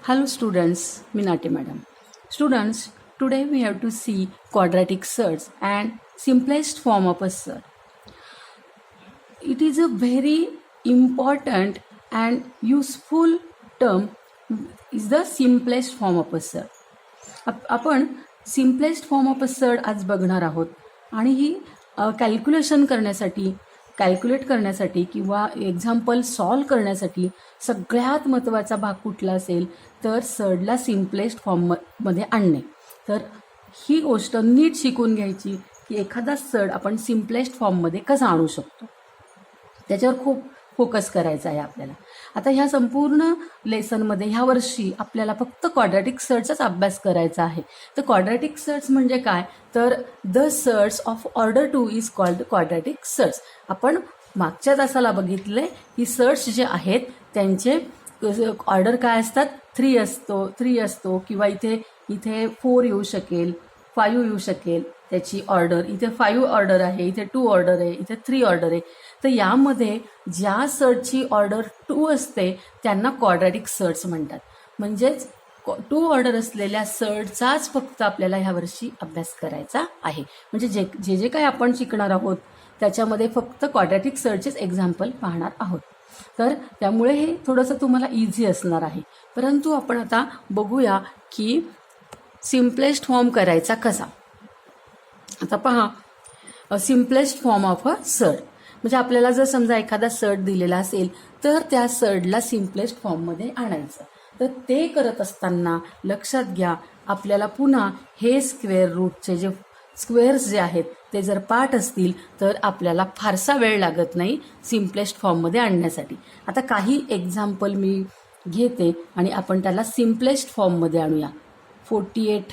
Hello students, Minati madam. Students, today we have to see quadratic surds and simplest form of a surd. It is a very important and useful term is the simplest form of a surd. आपण simplest form of a surd आज बघणार आहोत आणि ही calculate करण्यासाठी किंवा example solve करण्यासाठी सगळ्यात महत्त्वाचा भाग कुठला असेल तर सर्डला सिम्पलेस्ट फॉर्ममध्ये आणणे. तर ही गोष्ट नीट शिकून घ्यायची की एखादा सर्ड आपण सिम्पलेस्ट फॉर्ममध्ये कसा आणू शकतो, त्याच्यावर खूप फोकस करायचा आहे आपल्याला. आता ह्या संपूर्ण लेसनमध्ये ह्या वर्षी आपल्याला फक्त क्वाड्रॅटिक सर्ड्सचाच अभ्यास करायचा आहे. तर क्वाड्रॅटिक सर्ड्स म्हणजे काय, तर the surds of order 2 is called quadratic surds. आपण मागच्या तासाला बघितले की सर्ड्स जे आहेत त्यांचे ऑर्डर काय असतात, 3 असतो किंवा इथे 4 येऊ शकेल, 5 येऊ शकेल त्याची ऑर्डर. इथे 5 ऑर्डर आहे, इथे 2 ऑर्डर आहे, इथे 3 ऑर्डर आहे. तर यामध्ये ज्या सर्डची ऑर्डर 2 असते त्यांना क्वाड्रॅटिक सर्ड्स म्हणतात. म्हणजेच 2 ऑर्डर असलेल्या सर्डचाच फक्त आपल्याला ह्या वर्षी अभ्यास करायचा आहे. म्हणजे जे काही आपण शिकणार आहोत त्याच्यामध्ये फक्त क्वाड्रॅटिक सर्डचेच एक्झाम्पल पाहणार आहोत. तर त्यामुळे हे थोडंसं तुम्हाला इझी असणार आहे. परंतु आपण आता बघूया की सिम्पलेस्ट फॉर्म करायचा कसा. आता पहा, simplest form of a surd म्हणजे आपल्याला जर समजा एखादा सर्ड दिलेला असेल तर त्या सर्डला सिम्पलेस्ट फॉर्ममध्ये आणायचं. तर ते करत असताना लक्षात घ्या, आपल्याला पुन्हा हे स्क्वेअर रूटचे जे स्क्वेअर्स जे आहेत ते जर पाठ असतील तर आपल्याला फारसा वेळ लागत नाही सिम्पलेस्ट फॉर्ममध्ये आणण्यासाठी. आता काही एक्झाम्पल मी घेते आणि आपण त्याला सिम्पलेस्ट फॉर्ममध्ये आणूया. 48,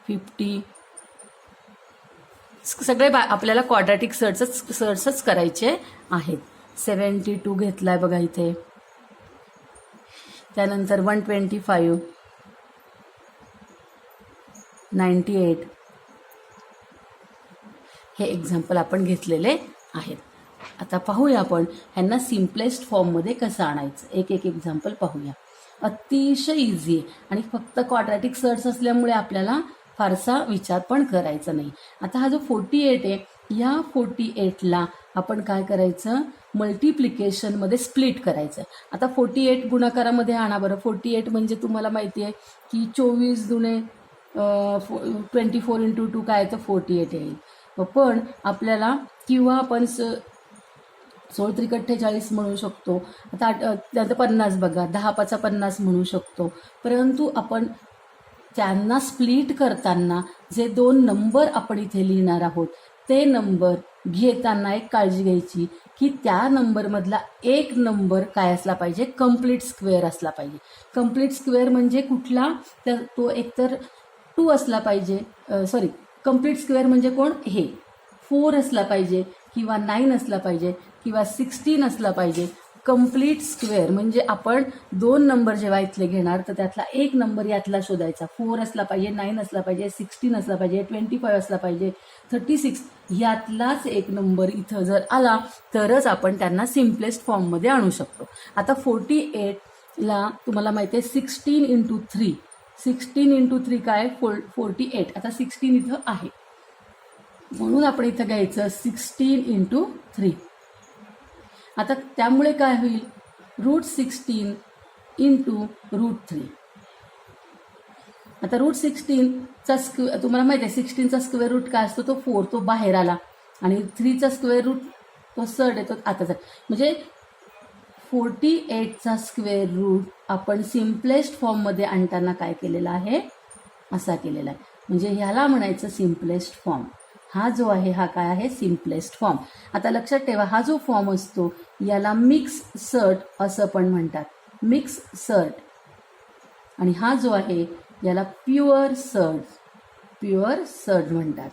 50 सगळे आपल्याला क्वाड्रॅटिक सर्ड्सच करायचे आहेत. 72 घेतलाय बघा इथे, त्यानंतर 125, 98 हे एक्झाम्पल आपण घेतलेले आहेत. आता पाहूया आपण ह्यांना सिम्पलेस्ट फॉर्ममध्ये कसं आणायचं. एक एक्झाम्पल पाहूया. अतिशय इझी आणि फक्त क्वाड्रॅटिक सर्ड्स असल्यामुळे आपल्याला फारसा विचार पण करायचा नाही. आता हा जो 48 आहे, या 48ला आपण काय करायचं, मल्टिप्लिकेशनमध्ये स्प्लिट करायचं. आता 48 गुणाकारामध्ये आणा बरं. 48 म्हणजे तुम्हाला माहिती आहे की 24 दुणे 24 × 2 काय तर 48 येईल. पण आपल्याला किंवा आपण 16×43 म्हणू शकतो. आता 50 बघा, 10×5 = 50 म्हणू शकतो. परंतु आपण त्यांना स्प्लिट करताना जे 2 नंबर आपण इथे लिहिणार आहोत ते नंबर घेताना एक काळजी घ्यायची की त्या नंबरमधला एक नंबर काय असला पाहिजे, कंप्लीट स्क्वेअर असला पाहिजे. कंप्लीट स्क्वेअर म्हणजे कुठला, तर तो एकतर 2 असला पाहिजे, कंप्लीट स्क्वेअर म्हणजे कोण, हे 4 असला पाहिजे किंवा 9 असला पाहिजे किंवा 16 असला पाहिजे. कंप्लीट स्क्वेअर म्हणजे आपण 2 नंबर जेव्हा इथले घेणार तर त्यातला एक नंबर यातला शोधायचा. 4 असला पाहिजे, 9 असला पाहिजे, 16 असला पाहिजे, 25 असला पाहिजे, 36 यातलाच एक नंबर इथं जर आला तरच आपण त्यांना सिम्पलेस्ट फॉर्ममध्ये आणू शकतो. आता 48ला तुम्हाला माहिती आहे 16 × 3, 16 × 3 काय 48. आता 16 इथं आहे म्हणून आपण इथं घ्यायचं 16 × 3. आता त्यामुळे काय होईल, √16 × √3. आता √16चा तुम्हाला माहिती आहे 16चा स्क्वेअर रूट काय असतो, तो 4, तो बाहेर आला आणि 3चा स्क्वेअर रूट तो सर्ड येतो आताचा. म्हणजे 48चा स्क्वेअर रूट आपण सिम्पलेस्ट फॉर्ममध्ये आणताना काय केलेला आहे, असा केलेला आहे. म्हणजे ह्याला म्हणायचं सिम्पलेस्ट फॉर्म. हा जो आहे हा काय आहे, सिम्पलेस्ट फॉर्म. आता लक्षात ठेवा, हा जो फॉर्म असतो याला मिक्स सर्ड असं पण म्हणतात, मिक्स सर्ड. आणि हा जो आहे याला प्युअर सर्ड म्हणतात.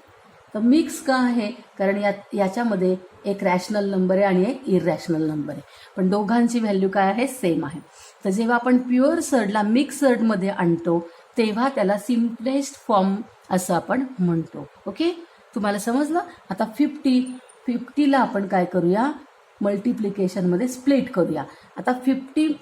तर मिक्स का आहे, कारण याच्यामध्ये एक रॅशनल नंबर आहे आणि एक इररॅशनल नंबर आहे, पण दोघांची व्हॅल्यू काय आहे, सेम आहे. तर जेव्हा आपण प्युअर सर्डला मिक्स सर्डमध्ये आणतो तेव्हा त्याला सिम्पलेस्ट फॉर्म असं आपण म्हणतो. ओके, तुम्हाला समजलं. आता 50ला आपण काय करूया, मल्टिप्लिकेशनमध्ये स्प्लिट करूया. आता 50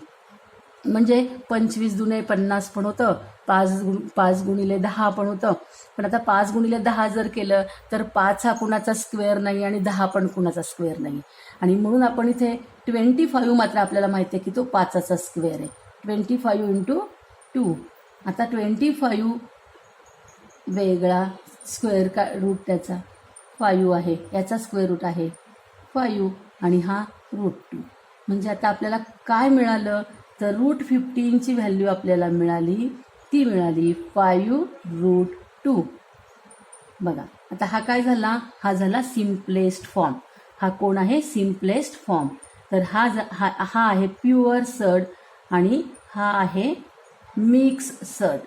म्हणजे 25 दुने 50 पण होतं, 5 गुणिले 10 पण होतं. पण आता 5 गुणिले 10 जर केलं तर 5 हा कुणाचा स्क्वेअर नाही आणि 10 पण कुणाचा स्क्वेअर नाही. आणि म्हणून आपण इथे 25 मात्र आपल्याला माहिती आहे की तो 5चा स्क्वेअर आहे. 25 इंटू 2. आता 25 वेगळा, स्क्वेअर का रूट त्याचा 5 आहे, याचा स्क्वेअर रूट आहे 5 आणि हा √2. म्हणजे आता आपल्याला काय मिळालं तर √15ची व्हॅल्यू आपल्याला मिळाली, ती मिळाली 5√2. बघा आता हा काय झाला, हा झाला सिम्पलेस्ट फॉर्म. हा कोण आहे, सिम्पलेस्ट फॉर्म. तर हा आहे प्युअर सर्ड आणि हा आहे मिक्स सर्ड.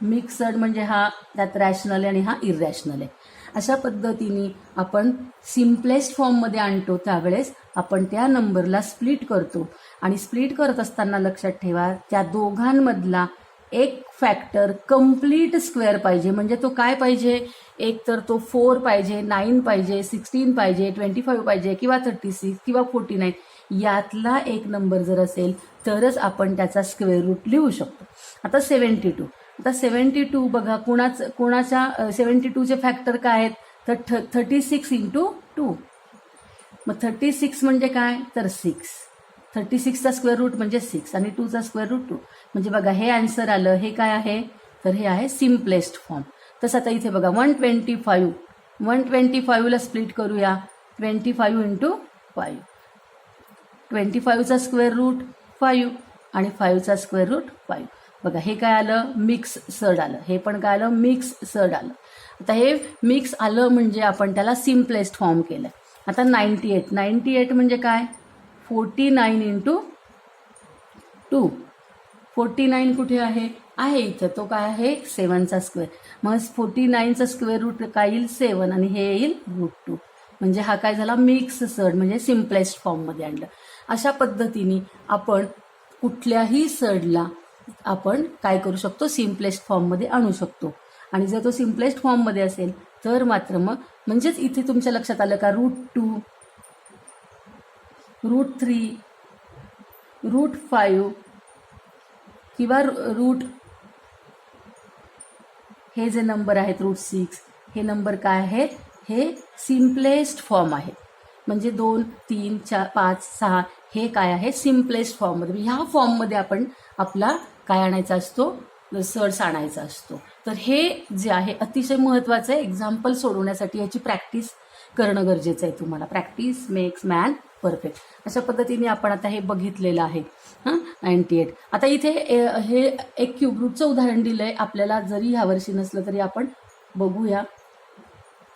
मिक्स सर्ड म्हणजे हा त्यात रॅशनल आहे आणि हा इररॅशनल आहे. अशा पद्धतीने आपण सिम्पलेस्ट फॉर्ममध्ये आणतो त्यावेळेस आपण त्या नंबरला स्प्लिट करतो आणि स्प्लिट करत असताना लक्षात ठेवा त्या दोघांमधला एक फॅक्टर कंप्लीट स्क्वेअर पाहिजे. म्हणजे तो काय पाहिजे, एक तर तो 4 पाहिजे, 9 पाहिजे, 16 पाहिजे, 25 पाहिजे किंवा 36 किंवा 49. यातला एक नंबर जर असेल तरच आपण त्याचा स्क्वेअर रूट लिहू शकतो. आता 72. आता 72 बघा कोणाच्या 72चे फॅक्टर काय आहेत तर 36 इंटू 2. मग 36 म्हणजे काय तर 6. 36चा स्क्वेअर रूट म्हणजे 6 आणि 2चा स्क्वेअर रूट 2. म्हणजे बघा हे आन्सर आलं. हे काय आहे तर हे आहे सिम्पलेस्ट फॉर्म. तसं आता इथे बघा 125ला स्प्लिट करूया. 25 इंटू 5. 25चा स्क्वेअर रूट 5 आणि 5चा स्क्वेअर रूट 5. बघा हे काय आलं, मिक्स सर्ड आलं. हे पण काय आलं, मिक्स सर्ड आलं. आता हे मिक्स आलं म्हणजे आपण त्याला सिम्पलेस्ट फॉर्म केलं. आता 98 म्हणजे काय 49 इंटू 2. 49 कुठे आहे इथं, तो काय आहे 7चा स्क्वेअर. मग 49चा स्क्वेअर रूट काय येईल 7 आणि हे येईल √2. म्हणजे हा काय झाला मिक्स सर्ड म्हणजे सिम्पलेस्ट फॉर्ममध्ये आणलं. अशा पद्धतीने आपण कुठल्याही सर्डला आपण काय करू शकतो, सिम्पलेस्ट फॉर्ममध्ये आणू शकतो. आणि जर तो सिम्पलेस्ट फॉर्ममध्ये असेल तर मात्र मग म्हणजेच इथे तुमच्या लक्षात आलं का √2, √3, √5 किंवा हे जे नंबर आहेत √6 हे नंबर काय आहेत, हे सिम्पलेस्ट फॉर्म आहेत. म्हणजे 2, 3, 4, 5, 6 हे काय आहे सिम्पलेस्ट फॉर्ममध्ये. ह्या फॉर्ममध्ये आपण आपला काय आणायचा असतो, सर्ड्स आणायचा असतो. तर हे जे आहे अतिशय महत्त्वाचं आहे. एक्झाम्पल सोडवण्यासाठी याची प्रॅक्टिस करणं गरजेचं आहे तुम्हाला. Practice makes man perfect. अशा पद्धतीने आपण आता हे बघितलेलं आहे. 98. आता इथे हे एक क्यूब रूटचं उदाहरण दिलं आहे आपल्याला. जरी ह्या वर्षी नसलं तरी आपण बघूया.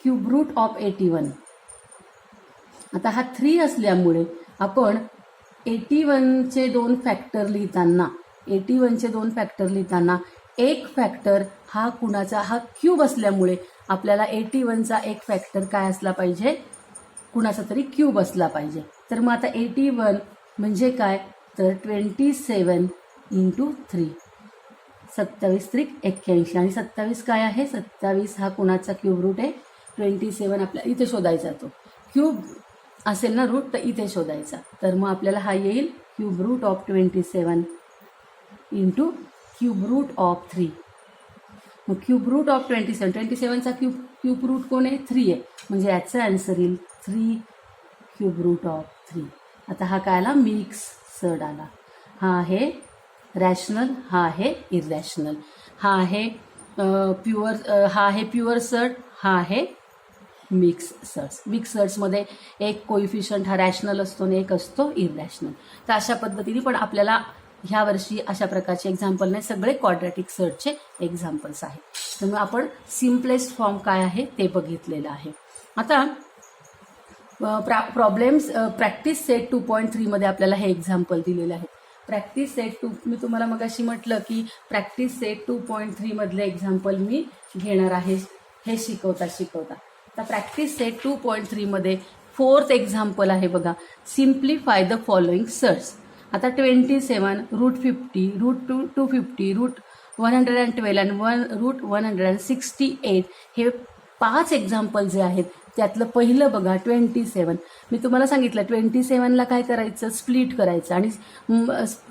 Cube root of 81. आता हा 3 असल्यामुळे आपण 81चे 2 फॅक्टर लिहिताना एक फॅक्टर हा कुणाचा, हा क्यूब असल्यामुळे आपल्याला 81चा एक फॅक्टर काय असला पाहिजे, कुणाचा तरी क्यूब असला पाहिजे. तर मग आता 81 म्हणजे काय तर 27 इंटू 3. 27 त्रिक 81 आणि 27 काय आहे, 27 हा कुणाचा क्यूब रूट आहे 27. आपल्याला इथे शोधायचा, तो क्यूब असेल ना रूट तर इथे शोधायचा. तर मग आपल्याला हा येईल cube root of 27 into cube root of 3. मग क्यूब रूट ऑफ 27चा क्यूब रूट कोण आहे 3 आहे. म्हणजे याचा आन्सर येईल 3 क्यूब रूट ऑफ 3. आता हा काय आला मिक्स सर्ड आला. हा आहे रॅशनल, हा आहे इररॅशनल. हा आहे प्युअर सर्ड, हा आहे मिक्स सर्ड्स. मिक्स सर्ड्समध्ये एक कोइफिशियंट हा रॅशनल असतो आणि एक असतो इररॅशनल. तर अशा पद्धतीने पण आपल्याला ह्या वर्षी अशा प्रकारचे एक्झाम्पल नाही, सगळे क्वाड्रॅटिक सर्डचे एक्झाम्पल्स आहेत. त्यामुळे आपण सिम्पलेस्ट फॉर्म काय आहे ते बघितलेलं आहे. आता प्रॉब्लेम्स प्रॅक्टिस सेट 2.3 मध्ये आपल्याला हे एक्झाम्पल दिलेले आहे. प्रॅक्टिस सेट 2 मी तुम्हाला मगाशी म्हटलं की प्रॅक्टिस सेट 2.3 मधले एक्झाम्पल मी घेणार आहे हे शिकवता. आता प्रॅक्टिस सेट 2.3 मध्ये 4th एक्झाम्पल आहे बघा. Simplify the following surds. आता 27, √50, √250, √112 आणि √168 हे 5 एक्झाम्पल जे आहेत त्यातलं पहिलं बघा 27. मी तुम्हाला सांगितलं 27ला काय करायचं, स्प्लिट करायचं आणि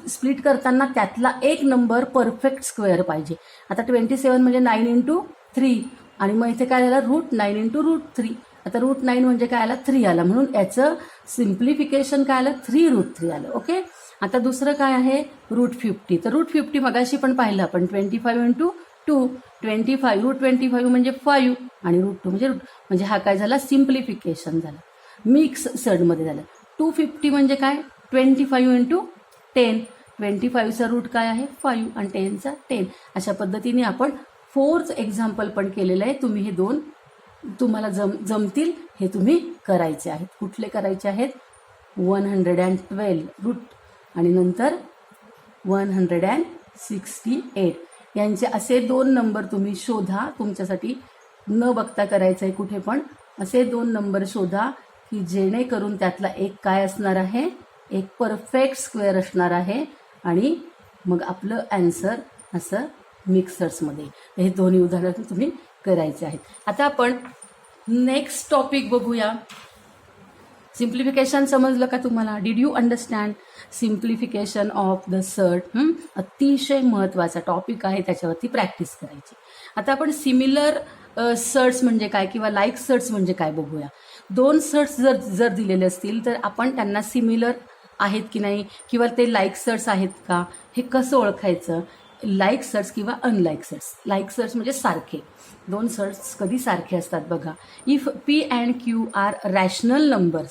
स्प्लिट करताना त्यातला एक नंबर परफेक्ट स्क्वेअर पाहिजे. आता 27 म्हणजे 9 इंटू 3 आणि मग इथे काय झालं, √9 इंटू √3. आता √9 म्हणजे काय आला, 3 आला, म्हणून याचं सिम्प्लिफिकेशन काय आलं, 3√3 आलं. ओके. आता दुसरं काय आहे, √50. तर √50 मगाशी पण पाहिलं आपण, 25 इंटू 2, 25 √25 म्हणजे 5 आणि √2 म्हणजे हा काय झाला, सिम्प्लिफिकेशन झालं, मिक्स सर्डमध्ये झालं. 250 म्हणजे काय, 25 इंटू 10, 25चा रूट काय आहे 5 आणि 10चा 10. अशा पद्धतीने आपण 4th एक्झाम्पल पण केलेलं आहे. तुम्ही हे दोन तुम्हाला जमतील हे तुम्ही करायचे आहेत. कुठले करायचे आहेत, 112 रूट आणि नंतर 168 यांचे असे दोन नंबर तुम्ही शोधा. तुमच्यासाठी न बघता करायचं आहे कुठे पण, असे दोन नंबर शोधा की जेणेकरून त्यातला एक काय असणार आहे, एक परफेक्ट स्क्वेअर असणार आहे आणि मग आपलं ॲन्सर असं मिक्सर्समध्ये. हे दोन्ही उदाहरण तुम्ही करायचे आहेत. आता आपण नेक्स्ट टॉपिक बघूया. सिम्प्लिफिकेशन समजलं का तुम्हाला? Did you understand simplification of the सर्ट? अतिशय महत्त्वाचा टॉपिक आहे, त्याच्यावरती प्रॅक्टिस करायची. आता आपण सिमिलर सर्ट्स म्हणजे काय किंवा लाईक सर्ट्स म्हणजे काय बघूया. दोन सर्ट्स जर दिलेले असतील तर आपण त्यांना सिमिलर आहेत की नाही किंवा ते लाईक सर्ट्स आहेत का हे कसं ओळखायचं. लाईक सर्ट्स किंवा अनलाईक सर्ट्स. लाईक सर्ट्स म्हणजे सारखे. दोन सर्ट्स कधी सारखे असतात बघा. If P and Q are rational numbers,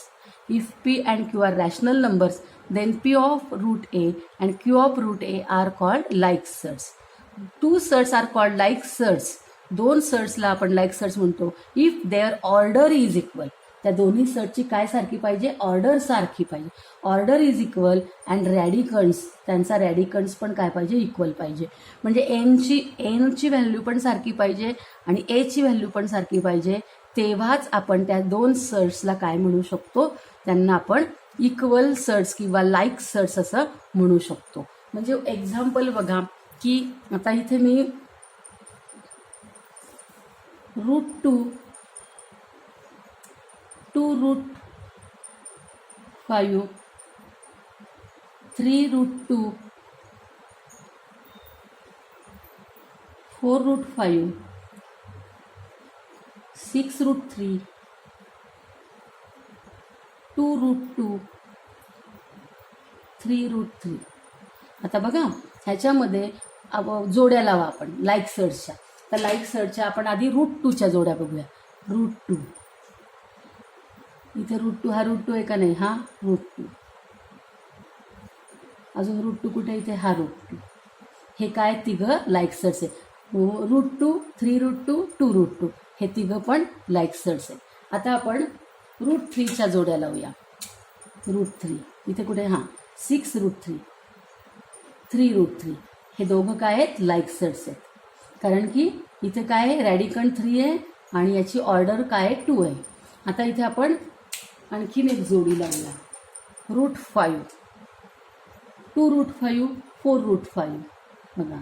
if P and Q are rational numbers, then P of root A and Q of root A are called like surds. Two surds are called like surds. दोन सर्ट्सला आपण like surds म्हणतो. If their order is equal, त्या दोन्ही सर्टची काय सारखी पाहिजे, ऑर्डर सारखी पाहिजे. Order is equal and radicands, त्यांचा रॅडिकन्स पण काय पाहिजे, इक्वल पाहिजे. म्हणजे एनची व्हॅल्यू पण सारखी पाहिजे आणि एची व्हॅल्यू पण सारखी पाहिजे. तेव्हाच आपण त्या दोन सर्ट्सला काय म्हणू शकतो, त्यांना आपण इक्वल सर्ट्स किंवा लाईक सर्ट्स असं म्हणू शकतो. म्हणजे एक्झाम्पल बघा की आता इथे मी √2 2√5 3√2 4√5 6√3 2√2 3√3. आता बघा ह्याच्यामध्ये जोड्या लावा आपण लाईक सर्टच्या. तर लाईक सर्टच्या आपण आधी √2च्या जोड्या बघूया. √2 इथे √2, हा √2 आहे का नाही, हा √2. अजून √2 कुठे, इथे हा √2. हे काय तिघं लाईक सर्ट्स आहे. √2 3√2 2√2 हे तिघं पण लाईक सर्ट्स आहे. आता आपण √3च्या जोड्या लावूया. √3 इथे कुठे, हां 6√3 3√3 हे दोघं काय आहेत, लाईक सर्ट्स आहेत. कारण की इथे काय आहे, रॅडिकंड 3 आहे आणि याची ऑर्डर काय आहे, 2 आहे. आता इथे आपण आणखीन एक जोडी लावूया. √5 2√5 4√5 बघा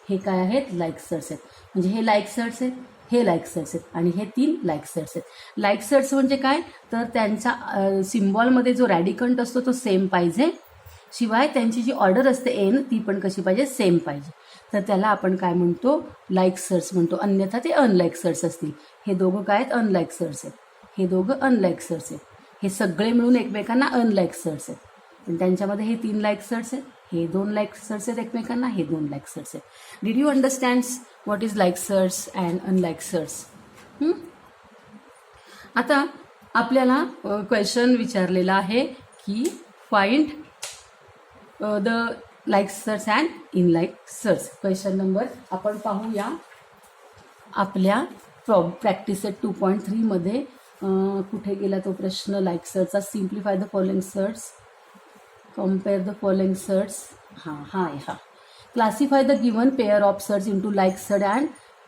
हे काय आहेत, लाईक सर्ट्स आहेत. म्हणजे हे लाईक सर्ट्स आहेत, हे लाईक सर्ट्स आहेत आणि हे 3 लाईक सर्ट्स आहेत. लाईक सर्ट्स म्हणजे काय, तर त्यांचा सिम्बॉलमध्ये जो रॅडिकंट असतो तो सेम पाहिजे, शिवाय त्यांची जी ऑर्डर असते एन ती पण कशी पाहिजे, सेम पाहिजे. तर त्याला आपण काय म्हणतो, लाईक सर्ट्स म्हणतो. अन्यथा ते अनलाईक सर्ट्स असतील. हे दोघं काय आहेत, अनलाईक सर्ट्स आहेत. हे दोघं अनलाईक सर्ट्स आहेत. हे सगळे मिळून एकमेकांना अनलाईक सर्ट्स आहेत. पण त्यांच्यामध्ये हे 3 लाईक सर्ट्स आहेत, हे 2 लाईक सर्ट्स आहेत एकमेकांना, हे 2 लाईक सर्ट्स आहेत. Did you understand what is like surds and unlike surds? आता आपल्याला क्वेश्चन विचारलेला आहे की find the like surds and unlike surds. Question number आपण पाहूया आपल्या प्रॅक्टिस सेट 2.3 मध्ये. कुठे गेला तो प्रश्न, लाईक सर्ट्सचा. Simplify the following surds, compare the following surds. हा classify the given pair of surds into like surd and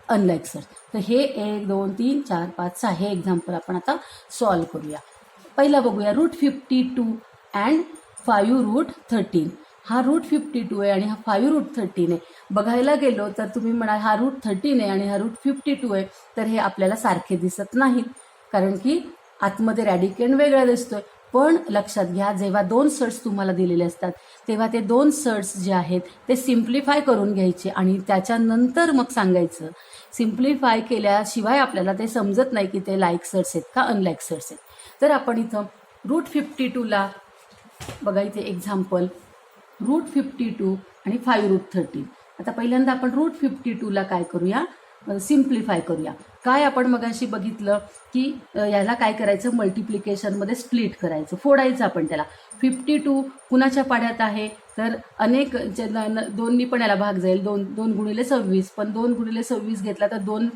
unlike surd. तर हे 1 2 3 4 5 6 हे एक्झाम्पल आपण आता सॉल्व करूया. पहिला बघूया √52 अँड 5√13. हा √52 आहे आणि हा 5√13 आहे. बघायला गेलो तर तुम्ही म्हणाल हा √13 आहे आणि हा √52 आहे, तर हे आपल्याला सारखे दिसत नाहीत. कारण की आतमध्ये रॅडिकंड वेगळा दिसतोय. पण लक्षात घ्या, जेव्हा 2 सर्ट्स तुम्हाला दिलेले असतात तेव्हा ते 2 सर्ट्स जे आहेत ते सिम्प्लिफाय करून घ्यायचे आणि त्याच्यानंतर मग सांगायचं. सिम्प्लिफाय केल्याशिवाय आपल्याला ते समजत नाही की ते लाईक सर्ट्स आहेत का अनलाईक सर्ट्स आहेत. तर आपण इथं √52ला बघा, इथे एक्झाम्पल √52 आणि 5√13. आता पहिल्यांदा आपण √52ला काय करूया, सिम्प्लिफाय करूया. काय आपण मगाशी बघितलं की याला काय करायचं, मल्टिप्लिकेशनमध्ये स्प्लिट करायचं, फोडायचं आपण त्याला. 52 कुणाच्या पाड्यात आहे, तर अनेक दोन्ही पण याला भाग जाईल. 2 गुणिले 26, पण 2 गुणिले 26 घेतला तर 2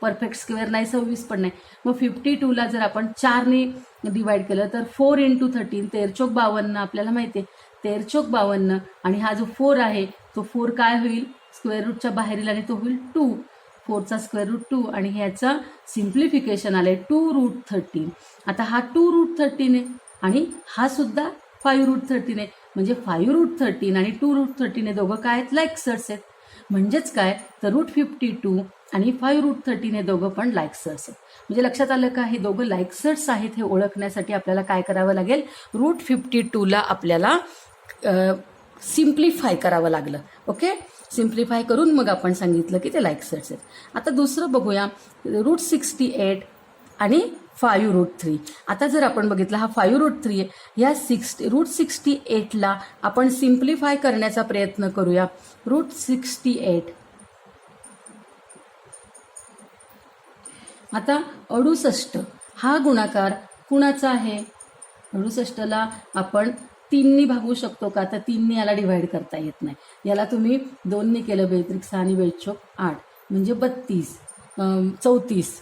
परफेक्ट स्क्वेअर नाही, 26 पण नाही. मग 52ला जर आपण 4ने डिवाइड केलं तर 4 × 13 13 52, आपल्याला माहिती आहे 13 52. आणि हा जो 4 आहे तो 4 काय होईल, स्क्वेअर रूटच्या बाहेर येईल आणि तो होईल 2. 4चा स्क्वेअर रूट 2 आणि ह्याचं सिम्प्लिफिकेशन आलंय 2√13. आता हा 2√13 आहे आणि हा सुद्धा 5√13 आहे. म्हणजे 5√13 आणि 2√13 हे दोघं काय आहेत, लाईक सर्ट्स आहेत. म्हणजेच काय, तर √52 आणि 5√13 हे दोघं पण लाईक सर्ट्स आहेत. म्हणजे लक्षात आलं का, हे दोघं लाईक सर्ट्स आहेत हे ओळखण्यासाठी आपल्याला काय करावं लागेल, √52ला आपल्याला सिम्प्लिफाय करावं लागलं. ओके, सिम्प्लिफाय करून मग आपण सांगितलं की ते लाईक सर्ट्स आहेत. आता दुसरं बघूया, √68 आणि 5√3. आता जर आपण बघितलं हा 5√3 आहे, या √68ला आपण सिम्प्लिफाय करण्याचा प्रयत्न करूया. √68 आता 68 हा गुणाकार कुणाचा आहे, 68ला आपण 3नी भागू शकतो का, तर 3नी याला डिव्हाइड करता येत नाही. याला तुम्ही 2नी केलं, 6 आणि 8 म्हणजे 32, 34,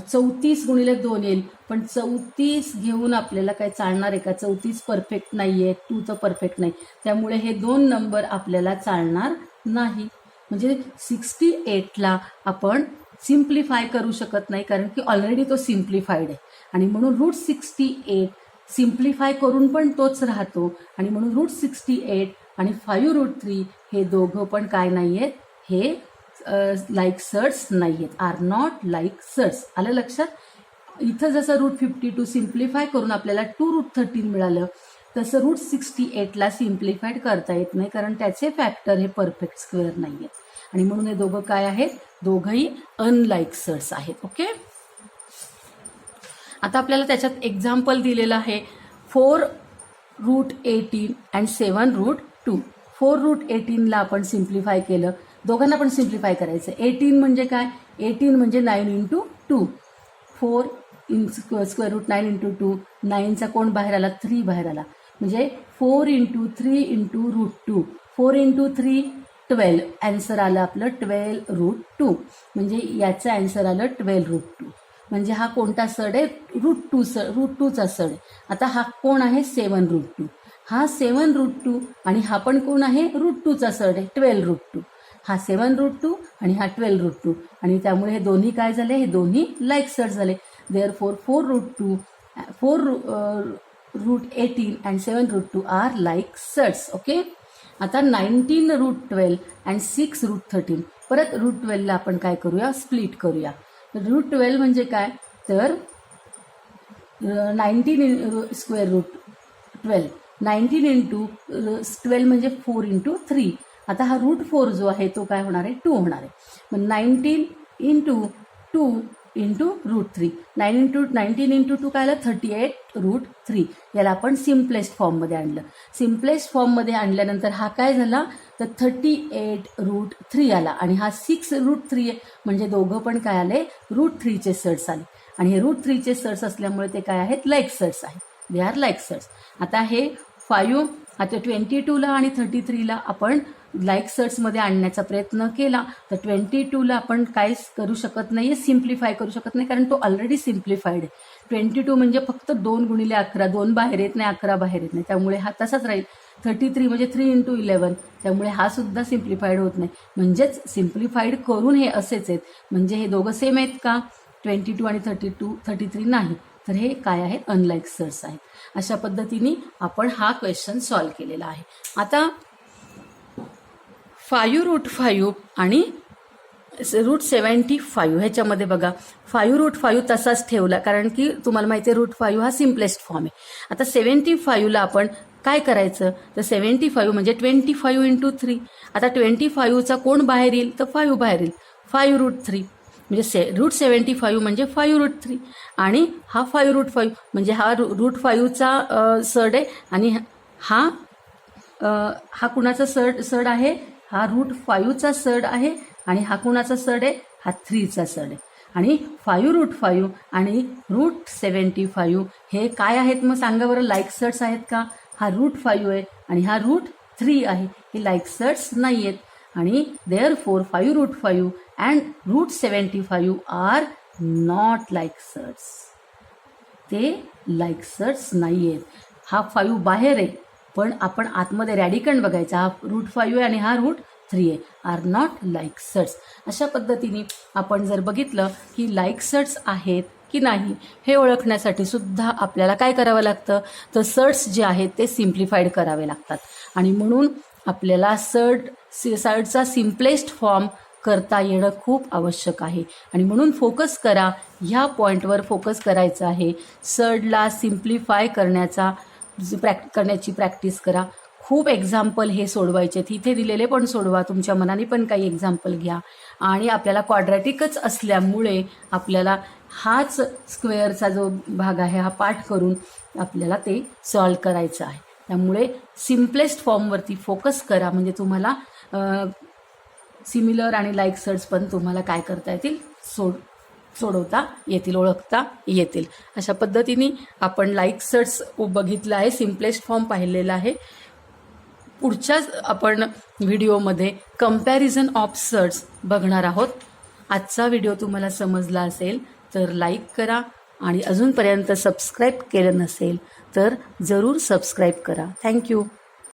34 गुणिले 2 येईल. पण 34 घेऊन आपल्याला काय चालणार आहे का, 34 परफेक्ट नाही आहे, 2 तर परफेक्ट नाही, त्यामुळे हे 2 नंबर आपल्याला चालणार नाही. म्हणजे 68ला आपण सिम्प्लिफाय करू शकत नाही, कारण की ऑलरेडी तो सिम्प्लिफाईड आहे. आणि म्हणून √68 सिम्प्लिफाय करून पण तोच राहतो. आणि म्हणून √68 आणि 5√3 हे दोघं पण काय नाही आहेत, हे लाईक सर्ट्स नाही आहेत, आर नॉट लाईक सर्ट्स. आलं लक्षात. इथं जसं √52 सिम्प्लिफाय करून आपल्याला 2√13 मिळालं, तसं √68ला सिम्प्लिफाईड करता येत नाही, कारण त्याचे फॅक्टर हे परफेक्ट स्क्वेअर नाही आहेत. आणि म्हणून हे दोघं काय आहेत, दोघंही अनलाईक सर्ट्स आहेत. ओके, आता आपल्याला त्याच्यात एक्झाम्पल दिलेलं आहे 4√18 अँड 7√2. 4√18ला आपण सिम्प्लिफाय केलं, दोघांना पण सिम्प्लिफाय करायचं. 18 म्हणजे काय, 18 म्हणजे 9 × 2, 4 स्क्वेअर रूट 9 × 2, 9चा कोण बाहेर आला, 3 बाहेर आला, म्हणजे 4 × 3 × √2, 4 × 3 12. ॲन्सर आलं आपलं 12√2. म्हणजे याचं ॲन्सर आलं 12√2. म्हणजे हा कोणता सड आहे, √2चा सड आहे. आता हा कोण आहे, 7√2. हा 7√2 आणि हा पण कोण आहे, √2चा सड आहे, 12√2. हा 7√2 आणि हा 12√2. आणि त्यामुळे हे दोन्ही काय झाले, हे दोन्ही लाईक सर्ट्स झाले. Therefore 4√18 and 7√2 are like surds. Okay, आता 19√12 अँड 6√13. परत √12ला आपण काय करूया, स्प्लिट करूया. √12 म्हणजे काय, तर 19 स्क्वेअर रूट 12, 19 × 12 म्हणजे 4 × 3. आता हा √4 जो आहे तो काय होणार आहे, 2 होणार आहे. मग 19 × 2 × √3, 19 × 2 काय आलं, 38√3. याला आपण सिम्पलेस्ट फॉर्ममध्ये आणलं. सिम्पलेस्ट फॉर्ममध्ये आणल्यानंतर हा काय झाला, तर 38√3 आला. आणि हा 6√3 आहे, म्हणजे दोघं पण काय आले, √3चे सर्ट्स आले. आणि हे √3चे सर्ट्स असल्यामुळे ते काय आहेत, लाईक सर्ट्स आहेत, दे आर लाईक सर्ट्स. आता हे 22ला आणि 33ला आपण लाईक सर्ट्समध्ये आणण्याचा प्रयत्न केला, तर 22ला आपण काहीच करू शकत नाही, सिम्प्लिफाय करू शकत नाही, कारण तो ऑलरेडी सिम्प्लिफाईड आहे. 22 म्हणजे फक्त 2 गुणिले 11, 2 बाहेर येत नाही, 11 बाहेर येत नाही, त्यामुळे हा तसाच राहील. 33 म्हणजे 3 × 11, त्यामुळे हा सुद्धा सिम्प्लिफाईड होत नाही. म्हणजेच सिम्प्लिफाईड करून हे असेच आहेत. म्हणजे हे दोघं सेम आहेत का, 22 आणि 33 नाही, तर हे काय आहेत, अनलाईक सर्ट्स आहेत. अशा पद्धतीने आपण हा क्वेश्चन सॉल्व्ह केलेला आहे. आता 5√5 आणि √75 ह्याच्यामध्ये बघा 5√5 तसाच ठेवला, कारण की तुम्हाला माहिती आहे √5 हा सिम्पलेस्ट फॉर्म आहे. आता 75ला आपण काय करायचं, तर 75 म्हणजे 25 इंटू 3. आता 25चा कोण बाहेर येईल, तर 5 बाहेर येईल. 5√3 म्हणजे √75 म्हणजे 5√3 आणि हा 5√5 म्हणजे हा √5चा सड आहे आणि हा कुणाचा सड आहे, हा √5चा सड आहे आणि हा कुणाचा सड आहे, हा 3चा सड आहे. आणि 5√5 आणि √75 हे काय आहेत मग सांगा बरं, लाईक सड्स आहेत का? हा √5 आहे आणि हा √3 आहे, हे लाईक सड्स नाही आहेत. आणि therefore 5√5 and √75 are not like surds. ते लाईक सड्स नाही आहेत. हा 5 बाहेर आहे पण आपण आतमध्ये रॅडिकंड बघायचा, हा √5 आहे आणि हा √3 आहे, आर नॉट लाईक सड्स. अशा पद्धतीने आपण जर बघितलं की लाईक सड्स आहेत की नाही हे ओळखण्यासाठी सुद्धा आपल्याला काय करावं लागतं, तर सड्स जे आहेत ते सिम्प्लिफाईड करावे लागतात. आणि म्हणून आपल्याला सडचा सिम्पलेस्ट फॉर्म करता येणं खूप आवश्यक आहे. आणि म्हणून फोकस करा, ह्या पॉईंटवर फोकस करायचं आहे. सडला सिम्प्लिफाय करण्याची प्रॅक्टिस करा. खूप एक्झाम्पल हे सोडवायचे, इथे दिलेले पण सोडवा, तुमच्या मनाने पण काही एक्झाम्पल घ्या. आणि आपल्याला क्वाड्रॅटिकच असल्यामुळे आपल्याला हाच स्क्वेअरचा जो भाग आहे हा पाठ करून आपल्याला ते सॉल्व करायचं आहे. त्यामुळे सिम्पलेस्ट फॉर्मवरती फोकस करा, म्हणजे तुम्हाला सिमिलर आणि लाईक सड्स पण तुम्हाला काय करता येतील, सोडवता येतील, ओळखता येतील. अशा पद्धतीने आपण लाईक सड्स बघितलं आहे, सिम्पलेस्ट फॉर्म पाहिलेला आहे. पुढच्याच आपण व्हिडिओमध्ये कंपॅरिझन ऑफ सड्स बघणार आहोत. आजचा व्हिडिओ तुम्हाला समजला असेल तर लाईक करा आणि अजूनपर्यंत सबस्क्राईब केलं नसेल तर जरूर सबस्क्राईब करा. थँक्यू.